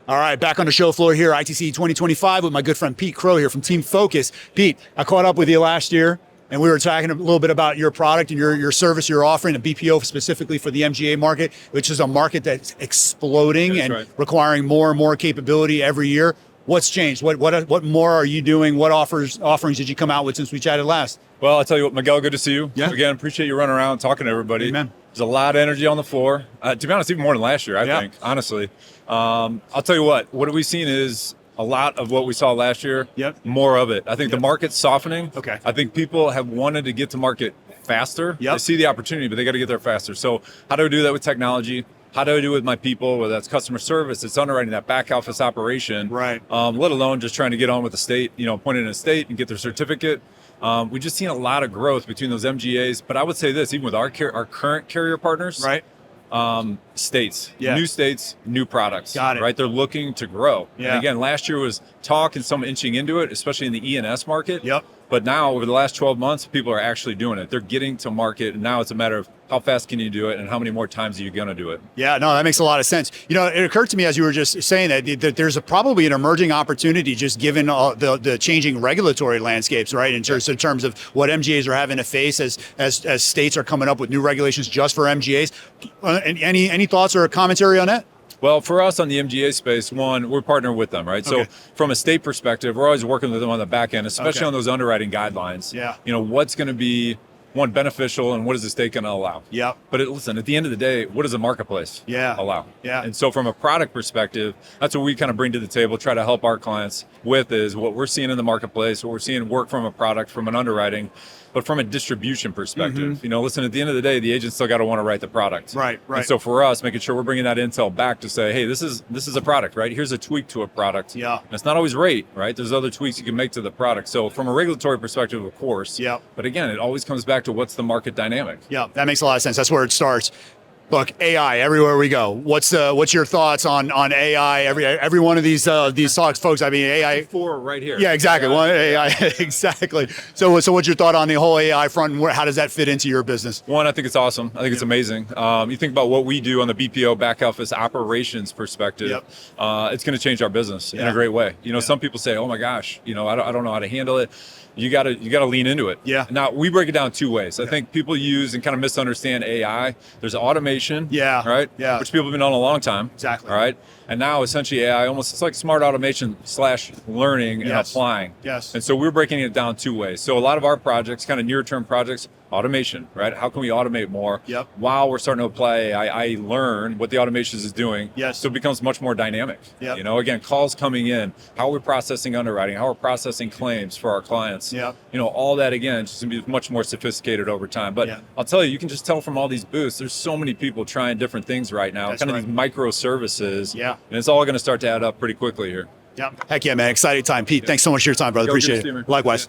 All right, back on the show floor here, ITC 2025 with my good friend Pete Crow here from Team Focus. Pete, I caught up with you last year and we were talking a little bit about your product and your service you're offering, a BPO specifically for the MGA market, which is a market that's exploding and requiring more and more capability every year. What's changed? What more are you doing? What offerings did you come out with since we chatted last? Well, I'll tell you what, Miguel, good to see you. Yeah. Again, appreciate you running around talking to everybody. Amen. There's a lot of energy on the floor. To be honest, even more than last year, I think, honestly. I'll tell you what we've seen is a lot of what we saw last year, more of it. I think the market's softening. Okay. I think people have wanted to get to market faster. They see the opportunity, but they got to get there faster. So how do I do that with technology? How do I do it with my people, whether that's customer service, it's underwriting, that back office operation, let alone just trying to get on with the state, appointed in a state and get their certificate. We've just seen a lot of growth between those MGAs. But I would say this, even with our current carrier partners, states, new states, new products, right? They're looking to grow. And again, last year was talk and some inching into it, especially in the E&S market. But now over the last 12 months, people are actually doing it. They're getting to market, and now it's a matter of how fast can you do it and how many more times are you going to do it? Yeah, no, that makes a lot of sense. It occurred to me as you were just saying that there's probably an emerging opportunity just given all the changing regulatory landscapes, right? In terms of what MGAs are having to face as states are coming up with new regulations just for MGAs. Any thoughts or commentary on that? Well, for us on the MGA space, one, we're partnering with them, right? So from a state perspective, we're always working with them on the back end, especially on those underwriting guidelines. What's going to be, one, beneficial, and what is the state going to allow? But listen, at the end of the day, what does the marketplace allow? And so from a product perspective, that's what we kind of bring to the table, try to help our clients with is what we're seeing in the marketplace, what we're seeing work from a product, from an underwriting, but from a distribution perspective. Listen, at the end of the day, the agent still got to want to write the product. And so for us, making sure we're bringing that intel back to say, hey, this is a product, right? Here's a tweak to a product. And it's not always rate, right? There's other tweaks you can make to the product. So from a regulatory perspective, of course. But again, it always comes back to what's the market dynamic. That makes a lot of sense. That's where it starts. Look, AI everywhere we go. What's your thoughts on AI? Every one of these talks, folks. I mean, AI. Four right here. Yeah, exactly. One AI, exactly. So what's your thought on the whole AI front, and how does that fit into your business? One, I think it's awesome. I think it's amazing. You think about what we do on the BPO back office operations perspective. It's going to change our business in a great way. Some people say, "Oh my gosh, I don't know how to handle it." You got to lean into it. Now we break it down two ways. I think people use and kind of misunderstand AI. There's automation, right? Which people have been on a long time. Exactly. All right. And now essentially AI it's like smart automation / learning and applying. And so we're breaking it down two ways. So a lot of our projects, kind of near-term projects, automation, right? How can we automate more? While we're starting to apply AI, I learn what the automation is doing. So it becomes much more dynamic. Again, calls coming in, how we're processing underwriting, how we're processing claims for our clients. All that again, just gonna be much more sophisticated over time. But I'll tell you, you can just tell from all these booths, there's so many people trying different things right now, these microservices. And it's all going to start to add up pretty quickly here. Heck yeah, man. Exciting time. Pete, thanks so much for your time, brother. Appreciate it. Likewise.